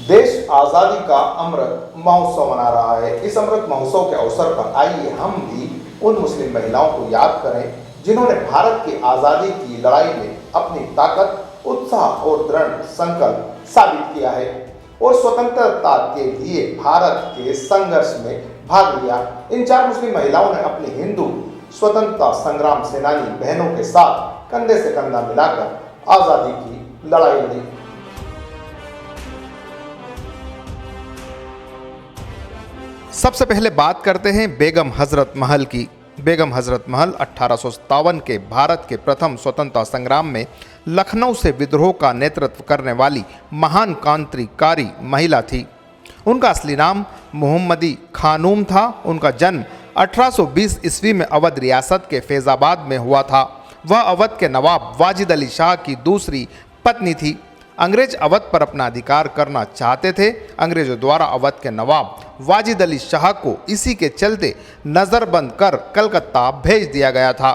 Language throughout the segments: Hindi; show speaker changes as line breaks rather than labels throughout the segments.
देश आजादी का अमृत महोत्सव मना रहा है। इस अमृत महोत्सव के अवसर पर आइए हम भी उन मुस्लिम महिलाओं को याद करें जिन्होंने भारत की आजादी की लड़ाई में अपनी ताकत, उत्साह और दृढ़ संकल्प साबित किया है और स्वतंत्रता के लिए भारत के संघर्ष में भाग लिया। इन 4 मुस्लिम महिलाओं ने अपनी हिंदू स्वतंत्रता संग्राम सेनानी बहनों के साथ कंधे से कंधा मिलाकर आजादी की लड़ाई लड़ी। सबसे पहले बात करते हैं बेगम हजरत महल की। बेगम हजरत महल 1857 के भारत के प्रथम स्वतंत्रता संग्राम में लखनऊ से विद्रोह का नेतृत्व करने वाली महान क्रांतिकारी महिला थी। उनका असली नाम मोहम्मदी खानूम था। उनका जन्म 1820 ईस्वी में अवध रियासत के फैजाबाद में हुआ था। वह अवध के नवाब वाजिद अली शाह की दूसरी पत्नी थी। अंग्रेज अवध पर अपना अधिकार करना चाहते थे। अंग्रेजों द्वारा अवध के नवाब वाजिद अली शाह को इसी के चलते नज़रबंद कर कलकत्ता भेज दिया गया था।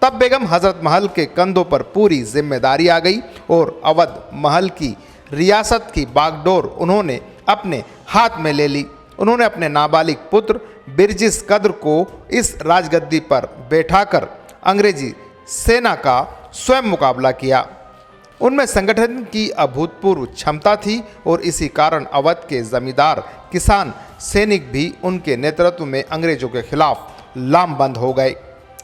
तब बेगम हजरत महल के कंधों पर पूरी जिम्मेदारी आ गई और अवध महल की रियासत की बागडोर उन्होंने अपने हाथ में ले ली। उन्होंने अपने नाबालिग पुत्र बिरजिस कद्र को इस राजगद्दी पर बैठाकर अंग्रेजी सेना का स्वयं मुकाबला किया। उनमें संगठन की अभूतपूर्व क्षमता थी और इसी कारण अवध के जमींदार, किसान, सैनिक भी उनके नेतृत्व में अंग्रेजों के खिलाफ लामबंद हो गए।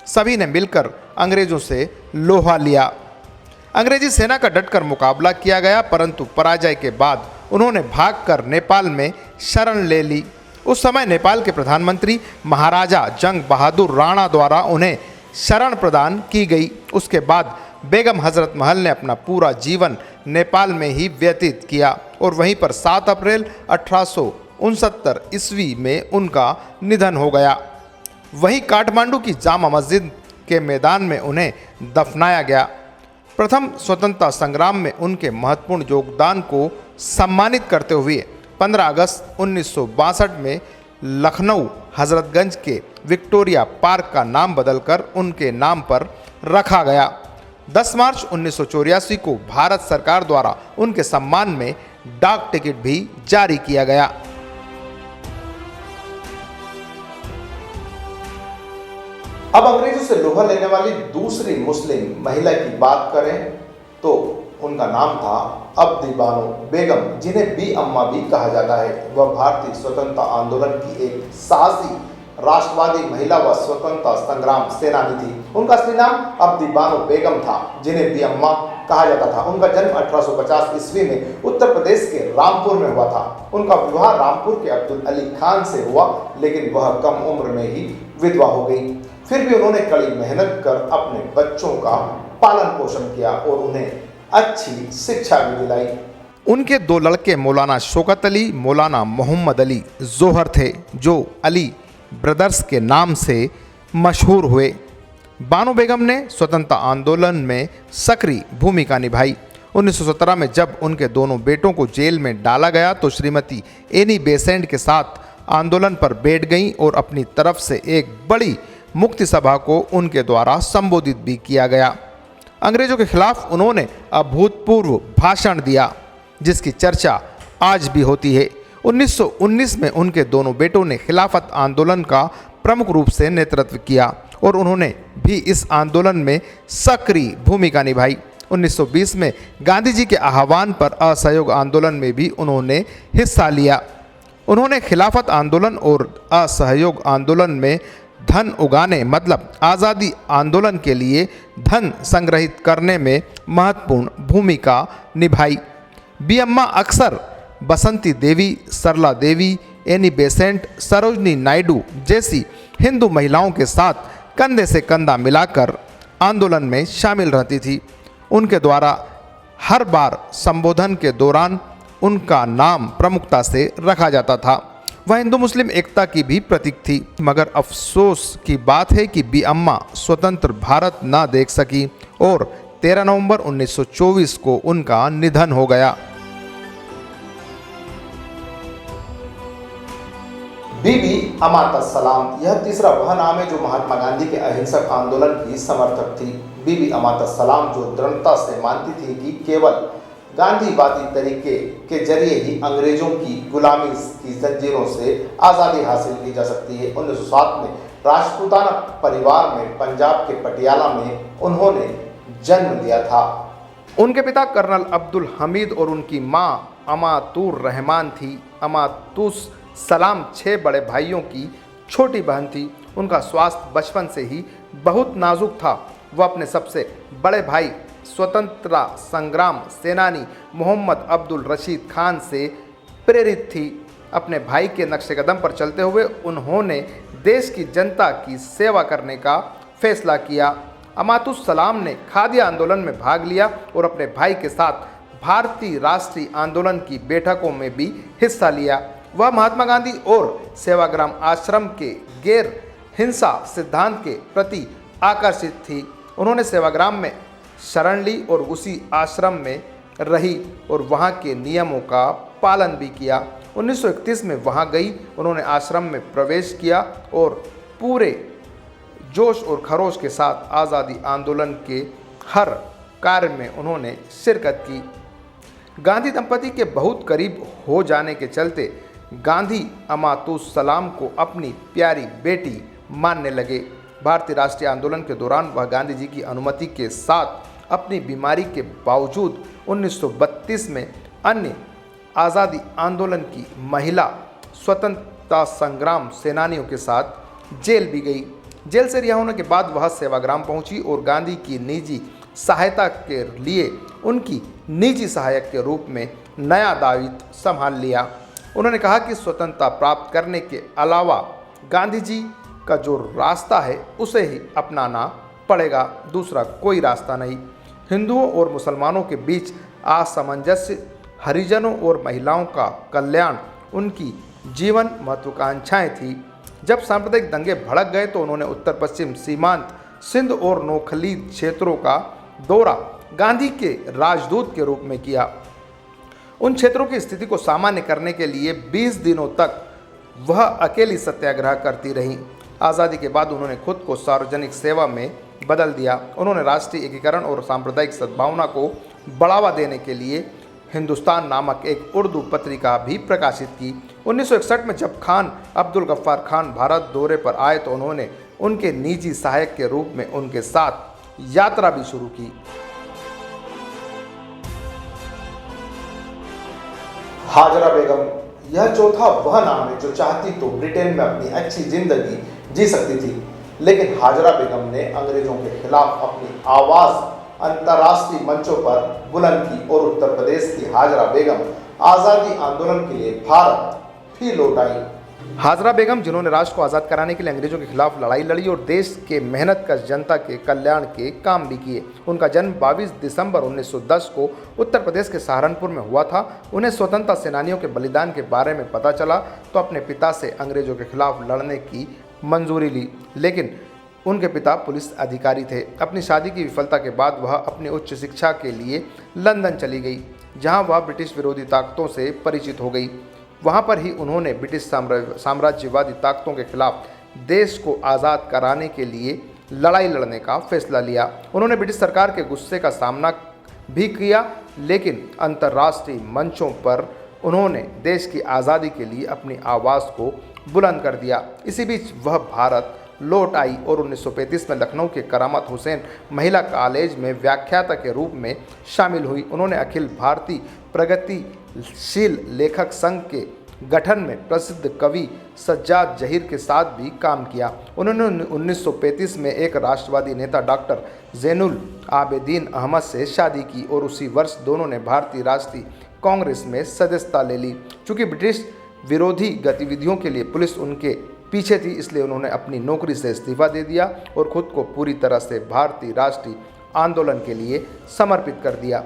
सभी ने मिलकर अंग्रेजों से लोहा लिया। अंग्रेजी सेना का डटकर मुकाबला किया गया, परंतु पराजय के बाद उन्होंने भागकर नेपाल में शरण ले ली। उस समय नेपाल के प्रधानमंत्री महाराजा जंग बहादुर राणा द्वारा उन्हें शरण प्रदान की गई। उसके बाद बेगम हजरत महल ने अपना पूरा जीवन नेपाल में ही व्यतीत किया और वहीं पर 7 अप्रैल 1869 ईस्वी में उनका निधन हो गया। वहीं काठमांडू की जामा मस्जिद के मैदान में उन्हें दफनाया गया। प्रथम स्वतंत्रता संग्राम में उनके महत्वपूर्ण योगदान को सम्मानित करते हुए 15 अगस्त 1962 में लखनऊ हजरतगंज के विक्टोरिया पार्क का नाम बदलकर उनके नाम पर रखा गया। 10 मार्च 1984 को भारत सरकार द्वारा उनके सम्मान में डाक टिकट भी जारी किया गया। अब अंग्रेजों से लोहा लेने वाली दूसरी मुस्लिम महिला की बात करें तो उनका नाम था अब्दी बानो बेगम, जिन्हें बी अम्मा भी कहा जाता है। वह भारतीय स्वतंत्रता आंदोलन की एक साहसी राष्ट्रवादी महिला व स्वतंत्रता संग्राम सेनानी थी। उनका असली नाम अब्दी बानो बेगम था, जिन्हें बी अम्मा कहा जाता था। उनका जन्म 1850 ईस्वी में उत्तर प्रदेश के रामपुर में हुआ था। उनका विवाह रामपुर के अब्दुल अली खान से हुआ, लेकिन वह कम उम्र में ही विधवा हो गई। फिर भी उन्होंने कड़ी मेहनत कर अपने बच्चों का पालन पोषण किया और उन्हें अच्छी शिक्षा भी दिलाई। उनके 2 लड़के मौलाना शौकत अली, मौलाना मोहम्मद अली जोहर थे, जो अली ब्रदर्स के नाम से मशहूर हुए। बानो बेगम ने स्वतंत्रता आंदोलन में सक्रिय भूमिका निभाई। 1917 में जब उनके दोनों बेटों को जेल में डाला गया तो श्रीमती एनी बेसेंट के साथ आंदोलन पर बैठ गईं और अपनी तरफ से एक बड़ी मुक्ति सभा को उनके द्वारा संबोधित भी किया गया। अंग्रेजों के खिलाफ उन्होंने अभूतपूर्व भाषण दिया, जिसकी चर्चा आज भी होती है। 1919 में उनके दोनों बेटों ने खिलाफत आंदोलन का प्रमुख रूप से नेतृत्व किया और उन्होंने भी इस आंदोलन में सक्रिय भूमिका निभाई। 1920 में गांधी जी के आह्वान पर असहयोग आंदोलन में भी उन्होंने हिस्सा लिया। उन्होंने खिलाफत आंदोलन और असहयोग आंदोलन में धन उगाने मतलब आज़ादी आंदोलन के लिए धन संग्रहित करने में महत्वपूर्ण भूमिका निभाई। बी अम्मा अक्सर बसंती देवी, सरला देवी, एनी बेसेंट, सरोजनी नायडू जैसी हिंदू महिलाओं के साथ कंधे से कंधा मिलाकर आंदोलन में शामिल रहती थी। उनके द्वारा हर बार संबोधन के दौरान उनका नाम प्रमुखता से रखा जाता था। वह हिंदू मुस्लिम एकता की भी प्रतीक थी, मगर अफसोस की बात है कि बी अम्मा स्वतंत्र भारत न देख सकी और 13 नवंबर 1924 को उनका निधन हो गया। बीबी अमात सलाम, यह तीसरा वह नाम है जो महात्मा गांधी के अहिंसक आंदोलन की समर्थक थी। बीबी अमात सलाम जो दृढ़ता से मानती थी कि केवल गांधीवादी तरीके के जरिए ही अंग्रेजों की गुलामी की जंजीरों से आज़ादी हासिल की जा सकती है। 1907 में राजपूताना परिवार में पंजाब के पटियाला में उन्होंने जन्म लिया था। उनके पिता कर्नल अब्दुल हमीद और उनकी मां अमातुर रहमान थी। अमातुस सलाम 6 बड़े भाइयों की छोटी बहन थी। उनका स्वास्थ्य बचपन से ही बहुत नाजुक था। वह अपने सबसे बड़े भाई स्वतंत्रता संग्राम सेनानी मोहम्मद अब्दुल रशीद खान से प्रेरित थी। अपने भाई के नक्शे कदम पर चलते हुए उन्होंने देश की जनता की सेवा करने का फैसला किया। अमातुस सलाम ने खादी आंदोलन में भाग लिया और अपने भाई के साथ भारतीय राष्ट्रीय आंदोलन की बैठकों में भी हिस्सा लिया। वह महात्मा गांधी और सेवाग्राम आश्रम के गैर हिंसा सिद्धांत के प्रति आकर्षित थी। उन्होंने सेवाग्राम में शरण ली और उसी आश्रम में रही और वहाँ के नियमों का पालन भी किया। 1931 में वहाँ गई। उन्होंने आश्रम में प्रवेश किया और पूरे जोश और खरोश के साथ आज़ादी आंदोलन के हर कार्य में उन्होंने शिरकत की। गांधी दंपति के बहुत करीब हो जाने के चलते गांधी अमातुस सलाम को अपनी प्यारी बेटी मानने लगे। भारतीय राष्ट्रीय आंदोलन के दौरान वह गांधी जी की अनुमति के साथ अपनी बीमारी के बावजूद 1932 में अन्य आज़ादी आंदोलन की महिला स्वतंत्रता संग्राम सेनानियों के साथ जेल भी गई। जेल से रिहा होने के बाद वह सेवाग्राम पहुंची और गांधी की निजी सहायता के लिए उनकी निजी सहायक के रूप में नया दायित्व संभाल लिया। उन्होंने कहा कि स्वतंत्रता प्राप्त करने के अलावा गांधी जी का जो रास्ता है उसे ही अपनाना पड़ेगा, दूसरा कोई रास्ता नहीं। हिंदुओं और मुसलमानों के बीच असमंजस्य, हरिजनों और महिलाओं का कल्याण उनकी जीवन महत्वाकांक्षाएं थी। जब सांप्रदायिक दंगे भड़क गए तो उन्होंने उत्तर पश्चिम सीमांत सिंध और नौखली क्षेत्रों का दौरा गांधी के राजदूत के रूप में किया। उन क्षेत्रों की स्थिति को सामान्य करने के लिए 20 दिनों तक वह अकेली सत्याग्रह करती रहीं। आज़ादी के बाद उन्होंने खुद को सार्वजनिक सेवा में बदल दिया। उन्होंने राष्ट्रीय एकीकरण और सांप्रदायिक सद्भावना को बढ़ावा देने के लिए हिंदुस्तान नामक एक उर्दू पत्रिका भी प्रकाशित की। 1961 में जब खान अब्दुल गफ्फार खान भारत दौरे पर आए तो उन्होंने उनके निजी सहायक के रूप में उनके साथ यात्रा भी शुरू की। हाजरा बेगम, यह चौथा वह नाम है जो चाहती तो ब्रिटेन में अपनी अच्छी जिंदगी जी सकती थी, लेकिन हाजरा बेगम ने अंग्रेजों के खिलाफ अपनी आवाज अंतर्राष्ट्रीय मंचों पर बुलंद की और उत्तर प्रदेश की हाजरा बेगम आज़ादी आंदोलन के लिए भारत भी लौट आई। हाजरा बेगम, जिन्होंने राष्ट्र को आज़ाद कराने के लिए अंग्रेजों के खिलाफ लड़ाई लड़ी और देश के मेहनतकश जनता के कल्याण के काम भी किए। उनका जन्म 22 दिसंबर 1910 को उत्तर प्रदेश के सहारनपुर में हुआ था। उन्हें स्वतंत्रता सेनानियों के बलिदान के बारे में पता चला तो अपने पिता से अंग्रेजों के खिलाफ लड़ने की मंजूरी ली, लेकिन उनके पिता पुलिस अधिकारी थे। अपनी शादी की विफलता के बाद वह अपनी उच्च शिक्षा के लिए लंदन चली गई, जहां वह ब्रिटिश विरोधी ताकतों से परिचित हो गई। वहां पर ही उन्होंने ब्रिटिश साम्राज्यवादी ताकतों के खिलाफ देश को आज़ाद कराने के लिए लड़ाई लड़ने का फैसला लिया। उन्होंने ब्रिटिश सरकार के गुस्से का सामना भी किया, लेकिन अंतर्राष्ट्रीय मंचों पर उन्होंने देश की आज़ादी के लिए अपनी आवाज़ को बुलंद कर दिया। इसी बीच वह भारत लौट आई और 1935 में लखनऊ के करामत हुसैन महिला कॉलेज में व्याख्याता के रूप में शामिल हुई। उन्होंने अखिल भारतीय प्रगतिशील लेखक संघ के गठन में प्रसिद्ध कवि सज्जाद जहीर के साथ भी काम किया। उन्होंने 1935 में एक राष्ट्रवादी नेता डॉक्टर ज़ैनुल आबेदीन अहमद से शादी की और उसी वर्ष दोनों ने भारतीय राष्ट्रीय कांग्रेस में सदस्यता ले ली। चूँकि ब्रिटिश विरोधी गतिविधियों के लिए पुलिस उनके पीछे थी, इसलिए उन्होंने अपनी नौकरी से इस्तीफा दे दिया और खुद को पूरी तरह से भारतीय राष्ट्रीय आंदोलन के लिए समर्पित कर दिया।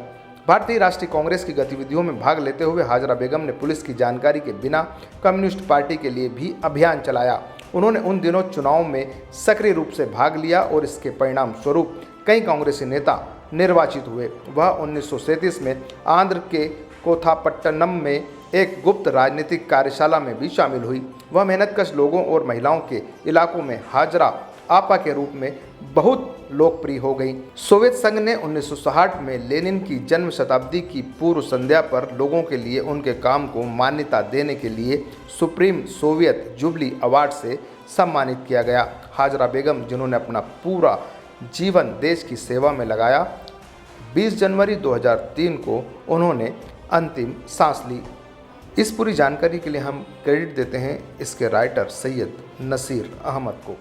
भारतीय राष्ट्रीय कांग्रेस की गतिविधियों में भाग लेते हुए हाजरा बेगम ने पुलिस की जानकारी के बिना कम्युनिस्ट पार्टी के लिए भी अभियान चलाया। उन्होंने उन दिनों चुनाव में सक्रिय रूप से भाग लिया और इसके परिणाम स्वरूप कई कांग्रेसी नेता निर्वाचित हुए। वह 1937 में आंध्र के कोथापट्टनम में एक गुप्त राजनीतिक कार्यशाला में भी शामिल हुई। वह मेहनतकश लोगों और महिलाओं के इलाकों में हाजरा आपा के रूप में बहुत लोकप्रिय हो गई। सोवियत संघ ने 1960 में लेनिन की जन्म शताब्दी की पूर्व संध्या पर लोगों के लिए उनके काम को मान्यता देने के लिए सुप्रीम सोवियत जुबली अवार्ड से सम्मानित किया गया। हाजरा बेगम, जिन्होंने अपना पूरा जीवन देश की सेवा में लगाया, 20 जनवरी 2003 को उन्होंने अंतिम सांस ली। इस पूरी जानकारी के लिए हम क्रेडिट देते हैं इसके राइटर सैयद नसीर अहमद को।